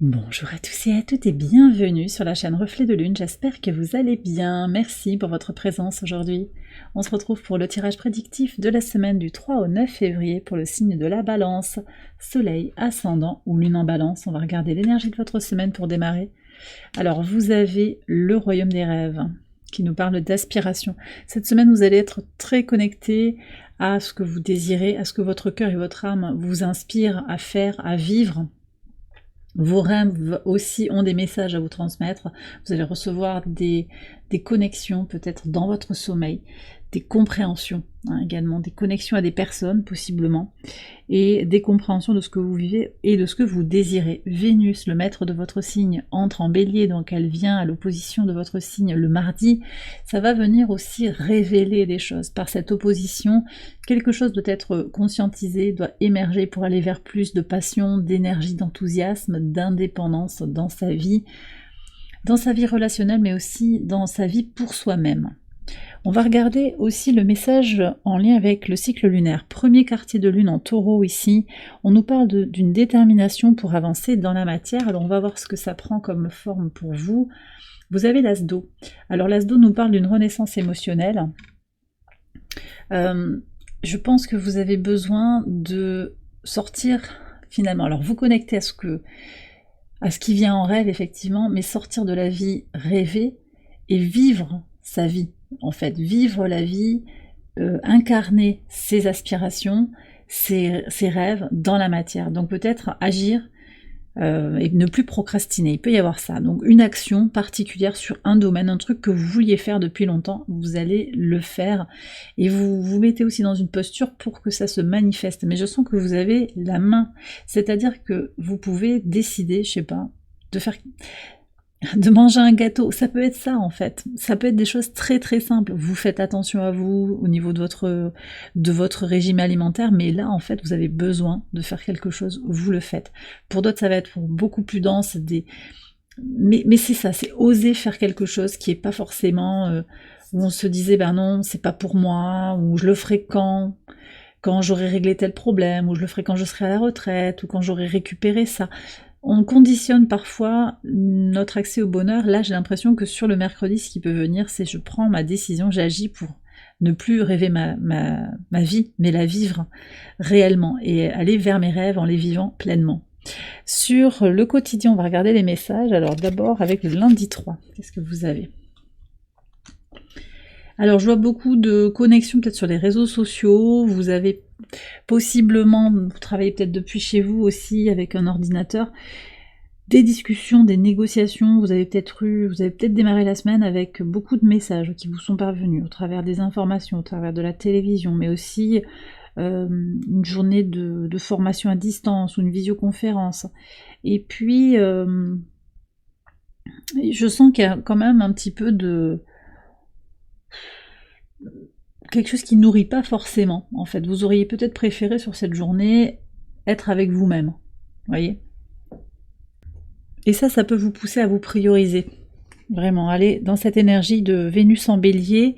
Bonjour à tous et à toutes et bienvenue sur la chaîne Reflet de Lune, j'espère que vous allez bien, merci pour votre présence aujourd'hui. On se retrouve pour le tirage prédictif de la semaine du 3 au 9 février pour le signe de la Balance, Soleil, Ascendant ou Lune en Balance. On va regarder l'énergie de votre semaine pour démarrer. Alors vous avez le Royaume des Rêves qui nous parle d'aspiration. Cette semaine vous allez être très connecté à ce que vous désirez, à ce que votre cœur et votre âme vous inspirent à faire, à vivre. Vos rêves aussi ont des messages à vous transmettre. Vous allez recevoir des connexions peut-être dans votre sommeil, des compréhensions également, des connexions à des personnes possiblement, et des compréhensions de ce que vous vivez et de ce que vous désirez. Vénus, le maître de votre signe, entre en Bélier, donc elle vient à l'opposition de votre signe le mardi. Ça va venir aussi révéler des choses. Par cette opposition, quelque chose doit être conscientisé, doit émerger pour aller vers plus de passion, d'énergie, d'enthousiasme, d'indépendance dans sa vie relationnelle, mais aussi dans sa vie pour soi-même. On va regarder aussi le message en lien avec le cycle lunaire. Premier quartier de lune en taureau ici. On nous parle d'une détermination pour avancer dans la matière. Alors on va voir ce que ça prend comme forme pour vous. Vous avez l'as d'eau. Alors l'as d'eau nous parle d'une renaissance émotionnelle. Je pense que vous avez besoin de sortir finalement. Alors vous connectez à ce qui vient en rêve effectivement, mais sortir de la vie rêvée et vivre sa vie. En fait, vivre la vie, incarner ses aspirations, ses rêves dans la matière. Donc peut-être agir et ne plus procrastiner. Il peut y avoir ça. Donc une action particulière sur un domaine, un truc que vous vouliez faire depuis longtemps, vous allez le faire. Et vous vous mettez aussi dans une posture pour que ça se manifeste. Mais je sens que vous avez la main. C'est-à-dire que vous pouvez décider, je sais pas, de manger un gâteau, ça peut être ça en fait, ça peut être des choses très très simples, vous faites attention à vous au niveau de votre régime alimentaire, mais là en fait vous avez besoin de faire quelque chose, vous le faites. Pour d'autres ça va être beaucoup plus dense, mais c'est ça, c'est oser faire quelque chose qui est pas forcément, où on se disait ben non c'est pas pour moi, ou je le ferai quand j'aurai réglé tel problème, ou je le ferai quand je serai à la retraite, ou quand j'aurai récupéré ça. On conditionne parfois notre accès au bonheur. Là, j'ai l'impression que sur le mercredi, ce qui peut venir, c'est je prends ma décision, j'agis pour ne plus rêver ma vie, mais la vivre réellement et aller vers mes rêves en les vivant pleinement. Sur le quotidien, on va regarder les messages. Alors d'abord avec le lundi 3, qu'est-ce que vous avez ? Alors je vois beaucoup de connexions peut-être sur les réseaux sociaux, vous avez possiblement, vous travaillez peut-être depuis chez vous aussi avec un ordinateur, des discussions, des négociations, vous avez peut-être démarré la semaine avec beaucoup de messages qui vous sont parvenus au travers des informations, au travers de la télévision, mais aussi une journée de formation à distance ou une visioconférence. Et puis je sens qu'il y a quand même un petit peu de quelque chose qui nourrit pas forcément, en fait. Vous auriez peut-être préféré sur cette journée être avec vous-même, voyez. Et ça peut vous pousser à vous prioriser. Vraiment, aller dans cette énergie de Vénus en Bélier,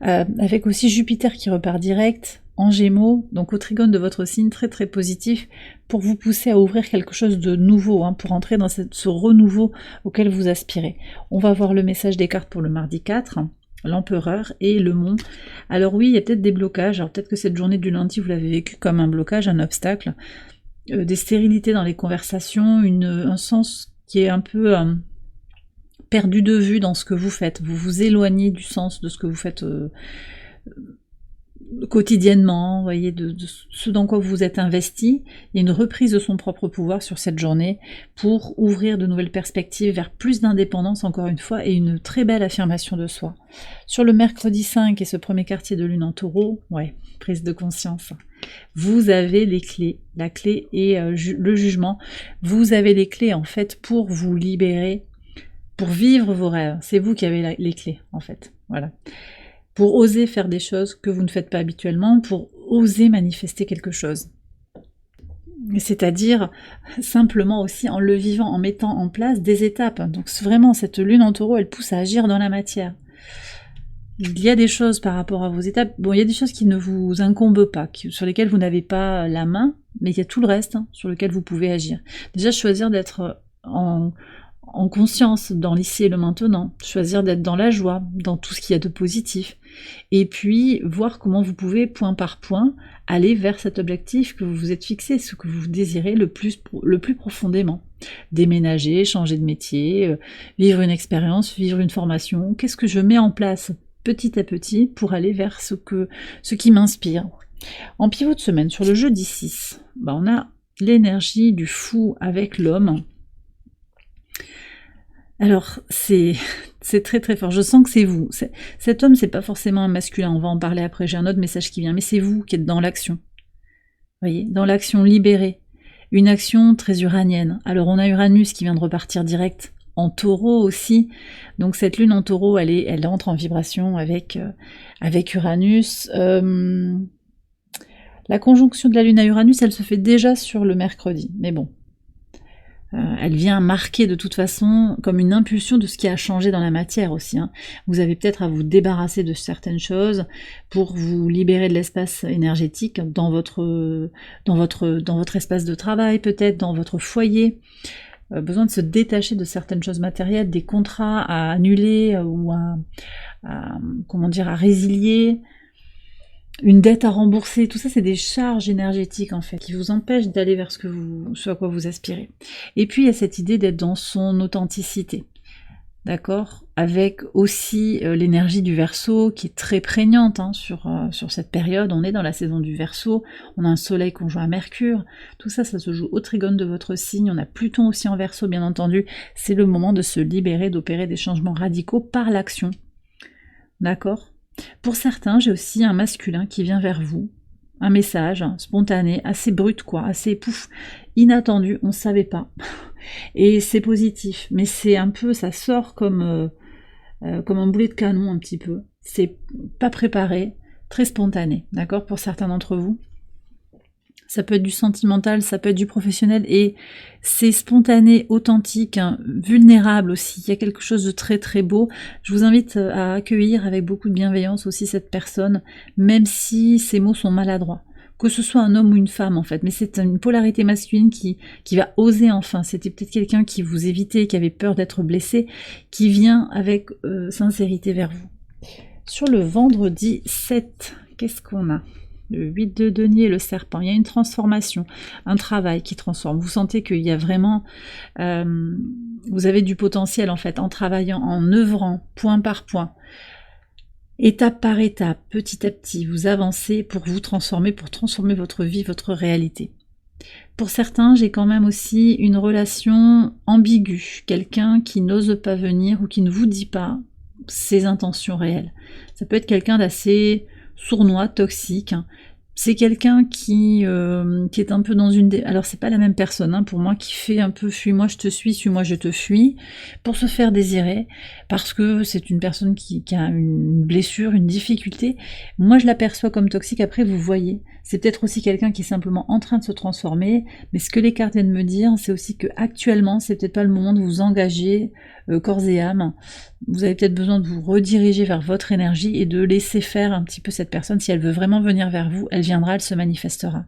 avec aussi Jupiter qui repart direct en Gémeaux, donc au trigone de votre signe, très très positif, pour vous pousser à ouvrir quelque chose de nouveau, pour entrer dans ce renouveau auquel vous aspirez. On va voir le message des cartes pour le mardi 4. L'empereur et le mont. Alors oui, il y a peut-être des blocages, alors peut-être que cette journée du lundi, vous l'avez vécu comme un blocage, un obstacle, des stérilités dans les conversations, un sens qui est un peu perdu de vue dans ce que vous faites. Vous vous éloignez du sens de ce que vous faites quotidiennement, vous voyez, de ce dans quoi vous vous êtes investi. Il y a une reprise de son propre pouvoir sur cette journée pour ouvrir de nouvelles perspectives vers plus d'indépendance encore une fois et une très belle affirmation de soi. Sur le mercredi 5 et ce premier quartier de lune en taureau, ouais, prise de conscience. Vous avez les clés, la clé et le jugement. Vous avez les clés en fait pour vous libérer, pour vivre vos rêves. C'est vous qui avez les clés en fait, voilà. Pour oser faire des choses que vous ne faites pas habituellement, pour oser manifester quelque chose. C'est-à-dire simplement aussi en le vivant, en mettant en place des étapes. Donc vraiment, cette lune en taureau, elle pousse à agir dans la matière. Il y a des choses par rapport à vos étapes, bon, il y a des choses qui ne vous incombent pas, sur lesquelles vous n'avez pas la main, mais il y a tout le reste sur lequel vous pouvez agir. Déjà, choisir d'être en conscience, dans l'ici et le maintenant, choisir d'être dans la joie, dans tout ce qu'il y a de positif, et puis voir comment vous pouvez, point par point, aller vers cet objectif que vous vous êtes fixé, ce que vous désirez le plus profondément. Déménager, changer de métier, vivre une expérience, vivre une formation, qu'est-ce que je mets en place petit à petit pour aller vers ce qui m'inspire. En pivot de semaine, sur le jeudi 6, on a l'énergie du fou avec l'homme. Alors, c'est très très fort, je sens que c'est vous. Cet homme, c'est pas forcément un masculin, on va en parler après, j'ai un autre message qui vient, mais c'est vous qui êtes dans l'action. Vous voyez, dans l'action libérée, une action très uranienne. Alors on a Uranus qui vient de repartir direct en taureau aussi, donc cette lune en taureau, elle entre en vibration avec Uranus. La conjonction de la lune à Uranus, elle se fait déjà sur le mercredi, mais bon. Elle vient marquer de toute façon comme une impulsion de ce qui a changé dans la matière aussi. Vous avez peut-être à vous débarrasser de certaines choses pour vous libérer de l'espace énergétique dans votre espace de travail, peut-être dans votre foyer. Besoin de se détacher de certaines choses matérielles, des contrats à annuler ou à résilier. Une dette à rembourser, tout ça c'est des charges énergétiques en fait, qui vous empêchent d'aller vers ce à quoi vous aspirez. Et puis il y a cette idée d'être dans son authenticité, d'accord, avec aussi l'énergie du Verseau qui est très prégnante sur cette période. On est dans la saison du Verseau, on a un soleil conjoint à Mercure, tout ça, ça se joue au trigone de votre signe, on a Pluton aussi en Verseau bien entendu, c'est le moment de se libérer, d'opérer des changements radicaux par l'action, d'accord. Pour certains, j'ai aussi un masculin qui vient vers vous, un message spontané, assez brut assez pouf, inattendu, on ne savait pas. Et c'est positif, mais c'est un peu, ça sort comme un boulet de canon un petit peu. C'est pas préparé, très spontané, d'accord, pour certains d'entre vous. Ça peut être du sentimental, ça peut être du professionnel, et c'est spontané, authentique, vulnérable aussi. Il y a quelque chose de très très beau. Je vous invite à accueillir avec beaucoup de bienveillance aussi cette personne, même si ses mots sont maladroits. Que ce soit un homme ou une femme en fait, mais c'est une polarité masculine qui va oser enfin. C'était peut-être quelqu'un qui vous évitait, qui avait peur d'être blessé, qui vient avec sincérité vers vous. Sur le vendredi 7, qu'est-ce qu'on a ? Le 8 de denier, le serpent, il y a une transformation, un travail qui transforme. Vous sentez qu'il y a vraiment... vous avez du potentiel en fait, en travaillant, en œuvrant, point par point. Étape par étape, petit à petit, vous avancez pour vous transformer, pour transformer votre vie, votre réalité. Pour certains, j'ai quand même aussi une relation ambiguë, quelqu'un qui n'ose pas venir ou qui ne vous dit pas ses intentions réelles. Ça peut être quelqu'un d'assez sournois, toxique. C'est quelqu'un qui est un peu dans une... Alors c'est pas la même personne pour moi, qui fait un peu fuis-moi je te suis-moi je te fuis, pour se faire désirer, parce que c'est une personne qui a une blessure, une difficulté. Moi je l'aperçois comme toxique, après vous voyez. C'est peut-être aussi quelqu'un qui est simplement en train de se transformer, mais ce que les cartes viennent me dire, c'est aussi que actuellement, c'est peut-être pas le moment de vous engager corps et âme. Vous avez peut-être besoin de vous rediriger vers votre énergie et de laisser faire un petit peu cette personne. Si elle veut vraiment venir vers vous, elle viendra, elle se manifestera.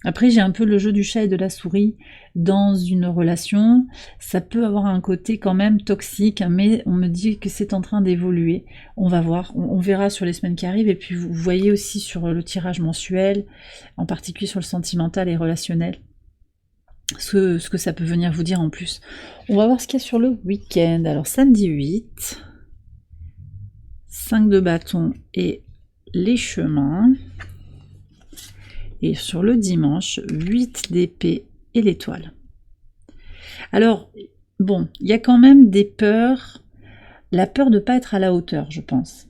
Après, j'ai un peu le jeu du chat et de la souris dans une relation. Ça peut avoir un côté quand même toxique, mais on me dit que c'est en train d'évoluer. On va voir, on verra sur les semaines qui arrivent. Et puis vous voyez aussi sur le tirage mensuel, en particulier sur le sentimental et relationnel, ce que ça peut venir vous dire en plus. On va voir ce qu'il y a sur le week-end. Alors samedi 8, 5 de bâton et les chemins. Et sur le dimanche, 8 d'épée et l'étoile. Alors, bon, il y a quand même des peurs, la peur de ne pas être à la hauteur, je pense.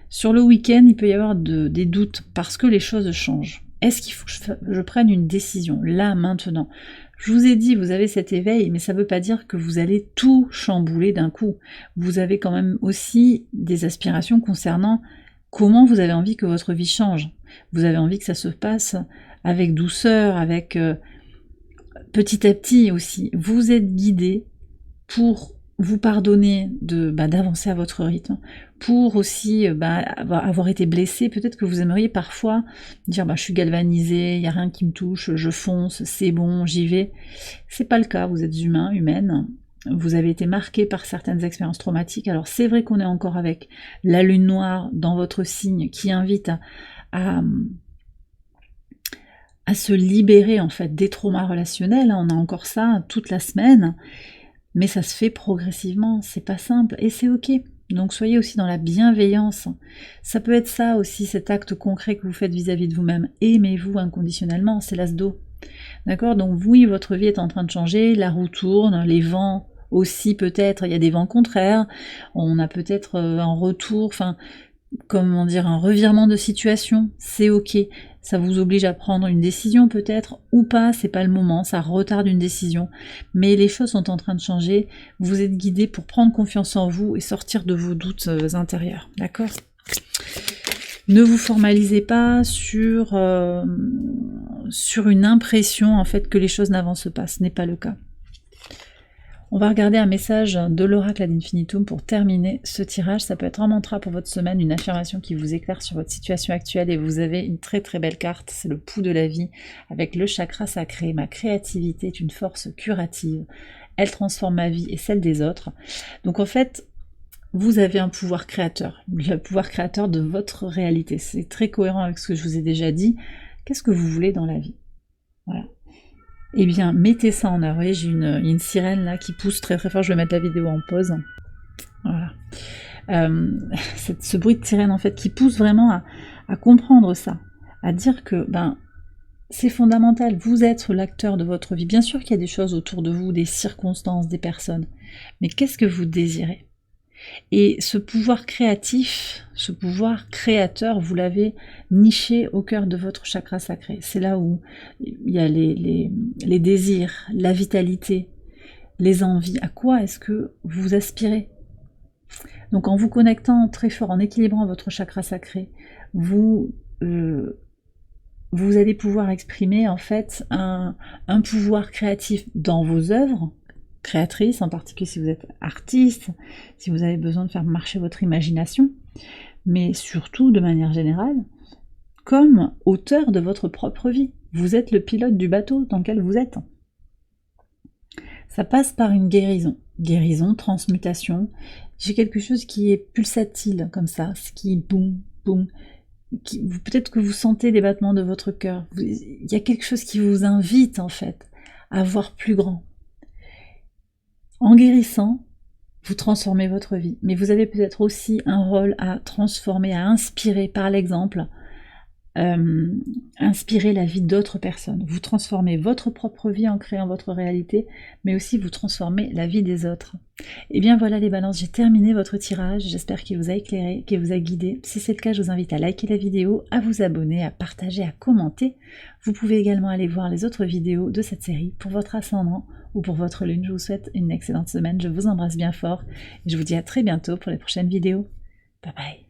Sur le week-end, il peut y avoir des doutes parce que les choses changent. Est-ce qu'il faut que je prenne une décision, là, maintenant ? Je vous ai dit, vous avez cet éveil, mais ça ne veut pas dire que vous allez tout chambouler d'un coup. Vous avez quand même aussi des aspirations concernant comment vous avez envie que votre vie change. Vous avez envie que ça se passe avec douceur, avec petit à petit aussi. Vous êtes guidé pour vous pardonner d'avancer à votre rythme, pour aussi avoir été blessé. Peut-être que vous aimeriez parfois dire je suis galvanisé, il n'y a rien qui me touche, je fonce, c'est bon, j'y vais. C'est pas le cas, vous êtes humain, humaine, vous avez été marqué par certaines expériences traumatiques. Alors c'est vrai qu'on est encore avec la lune noire dans votre signe qui invite à se libérer en fait des traumas relationnels. On a encore ça toute la semaine. Mais ça se fait progressivement, c'est pas simple, et c'est ok. Donc soyez aussi dans la bienveillance. Ça peut être ça aussi, cet acte concret que vous faites vis-à-vis de vous-même. Aimez-vous inconditionnellement, c'est l'as d'eau. D'accord? Donc oui, votre vie est en train de changer, la roue tourne, les vents aussi peut-être, il y a des vents contraires, on a peut-être un retour, comment dire, un revirement de situation, c'est ok. Ça vous oblige à prendre une décision peut-être, ou pas, c'est pas le moment, ça retarde une décision. Mais les choses sont en train de changer, vous êtes guidé pour prendre confiance en vous et sortir de vos doutes intérieurs, d'accord? Ne vous formalisez pas sur une impression en fait que les choses n'avancent pas, ce n'est pas le cas. On va regarder un message de l'oracle ad infinitum pour terminer ce tirage. Ça peut être un mantra pour votre semaine, une affirmation qui vous éclaire sur votre situation actuelle, et vous avez une très très belle carte, c'est le pouls de la vie avec le chakra sacré. Ma créativité est une force curative, elle transforme ma vie et celle des autres. Donc en fait, vous avez un pouvoir créateur, le pouvoir créateur de votre réalité. C'est très cohérent avec ce que je vous ai déjà dit. Qu'est-ce que vous voulez dans la vie? Voilà. Eh bien, mettez ça en œuvre. Vous voyez, j'ai une sirène là qui pousse très très fort. Je vais mettre la vidéo en pause. Voilà. Ce bruit de sirène en fait qui pousse vraiment à comprendre ça, à dire que c'est fondamental. Vous êtes l'acteur de votre vie. Bien sûr qu'il y a des choses autour de vous, des circonstances, des personnes. Mais qu'est-ce que vous désirez? Et ce pouvoir créatif, ce pouvoir créateur, vous l'avez niché au cœur de votre chakra sacré. C'est là où il y a les désirs, la vitalité, les envies. À quoi est-ce que vous aspirez? Donc en vous connectant très fort, en équilibrant votre chakra sacré, vous allez pouvoir exprimer en fait un pouvoir créatif dans vos œuvres, créatrice, en particulier si vous êtes artiste, si vous avez besoin de faire marcher votre imagination, mais surtout, de manière générale, comme auteur de votre propre vie. Vous êtes le pilote du bateau dans lequel vous êtes. Ça passe par une guérison, transmutation. J'ai quelque chose qui est pulsatile, comme ça, ce qui boum, boum. Peut-être que vous sentez les battements de votre cœur. Il y a quelque chose qui vous invite, en fait, à voir plus grand. En guérissant, vous transformez votre vie, mais vous avez peut-être aussi un rôle à transformer, à inspirer par l'exemple, inspirer la vie d'autres personnes. Vous transformez votre propre vie en créant votre réalité, mais aussi vous transformez la vie des autres. Et bien voilà les balances, j'ai terminé votre tirage, j'espère qu'il vous a éclairé, qu'il vous a guidé. Si c'est le cas, je vous invite à liker la vidéo, à vous abonner, à partager, à commenter. Vous pouvez également aller voir les autres vidéos de cette série pour votre ascendant ou pour votre lune. Je vous souhaite une excellente semaine, je vous embrasse bien fort et je vous dis à très bientôt pour les prochaines vidéos. Bye bye.